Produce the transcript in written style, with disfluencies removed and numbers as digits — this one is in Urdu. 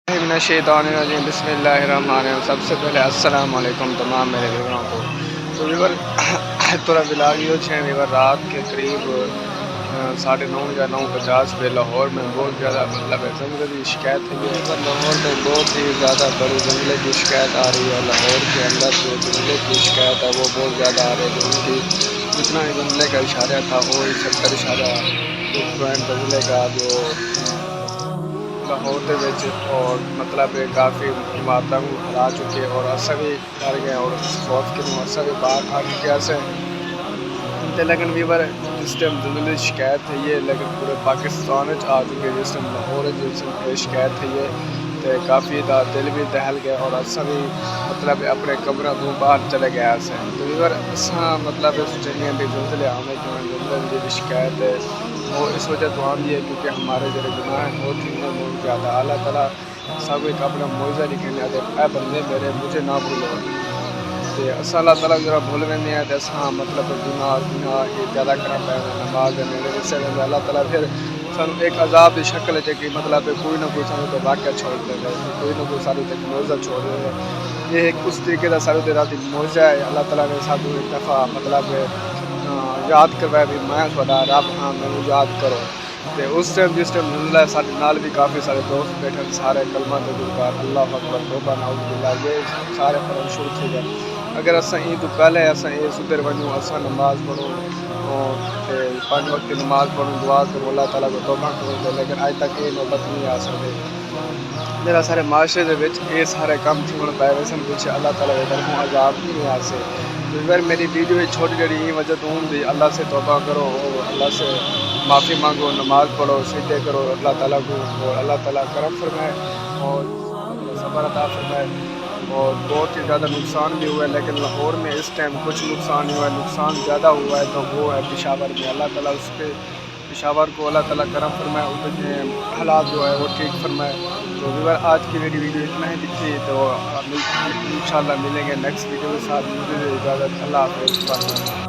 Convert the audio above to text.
من الشیطان الرجیم بسم اللہ الرحمن الرحیم۔ سب سے پہلے السلام علیکم تمام میرے ویوروں کو۔ تو ویور تھوڑا بلاگیو چھے ویور رات کے قریب 9:30 یا 9:50 پہ لاہور میں بہت زیادہ زلزلے کی شکایت ہے۔ لاہور میں بہت ہی زیادہ بڑی زلزلے کی شکایت آ رہی ہے۔ لاہور کے اندر جو زلزلے کی شکایت ہے وہ بہت زیادہ آ رہی ہے۔ ان کی جتنا زلزلے کا اشارہ تھا وہ 70 زلزلے کا جو لاہور دے وچ اور مطلب کافی عمارتوں ہلا چکے اور اسا بھی ڈر گئے اور اس خوف کے اسا بھی باہر آ چکے سے لیکن ویور جس ٹائم زلزلے شکایت ہے یہ لیکن پورے پاکستان آ چکے جس ٹائم لاہور جس شکایت ہے یہ کافی دل بھی دہل گئے اور اسا بھی مطلب اپنے کمروں تو باہر چلے گیا سے تو ویور اساں مطلب چاہیے بھی زلزلے آنے کیوں زلزلے کی شکایت ہے وہ اس وجہ تو آم ہے کیونکہ ہمارے جو گناہ ہیں بہت ہی بہت زیادہ اللہ تعالیٰ سب ایک اپنا معاوضہ لکھنے آتے اے بندے میرے مجھے نہ بھولو تو اصل اللہ تعالیٰ ذرا بھول رہے ہیں تو اصل مطلب گناہ یہ زیادہ کرنا پہ نماز میرے سے اللہ تعالیٰ پھر سانو ایک عذاب کی شکل ہے کہ مطلب کوئی نہ کوئی سانو تو واقعہ چھوڑ دے گا کوئی نہ کوئی سارے تک معاوضہ چھوڑ دے گا یہ ایک اس طریقے کا سارے راتی معاوضہ ہے اللہ تعالیٰ نے ساتھ ایک دفعہ مطلب یاد کروایا بھی میں تھوڑا رب ہاں مینوں یاد کرو تو اس ٹائم جس ٹائم زلزلہ ہے سارے نال بھی کافی سارے دوست بیٹھے سارے کلمہ تجربات اللہ اکبر توبہ نعوذ باللہ یہ سارے پڑھنا شروع تھی گئے اگر اساں یہ تو پہلے اساں یہ سدھر ونجوں اساں نماز پڑھو اور 5 وقت نماز پڑھو دعا کرو اللہ تعالیٰ کو توبہ کرو لیکن اج تک یہ نوبت نہیں آ سکتی میرا سارے معاشرے دے وچ یہ سارے کام تھون پے ویسن کچھ اللہ تعالیٰ کی طرفوں عذاب نہیں آ سے اگر میری ویڈیو چھوٹی جڑی وجہ تو ہوں بھی اللہ سے توبہ کرو اللہ سے معافی مانگو نماز پڑھو سجدے کرو اللہ تعالیٰ کو اور اللہ تعالیٰ کرم فرمائے اور صبر عطا فرمائے اور بہت ہی زیادہ نقصان بھی ہوا ہے لیکن لاہور میں اس ٹائم کچھ نقصان ہوا ہے نقصان زیادہ ہوا ہے تو وہ ہے پشاور میں اللہ تعالیٰ اس پہ پشاور کو اللہ تعالیٰ کرم فرمائے اس کے حالات جو ہے وہ ٹھیک فرمائے تو ویور آج کی میری ویڈیو اتنا ہی دکھی تو انشاءاللہ ملیں گے نیکسٹ ویڈیو کے ساتھ مجھے اجازت اللہ حافظ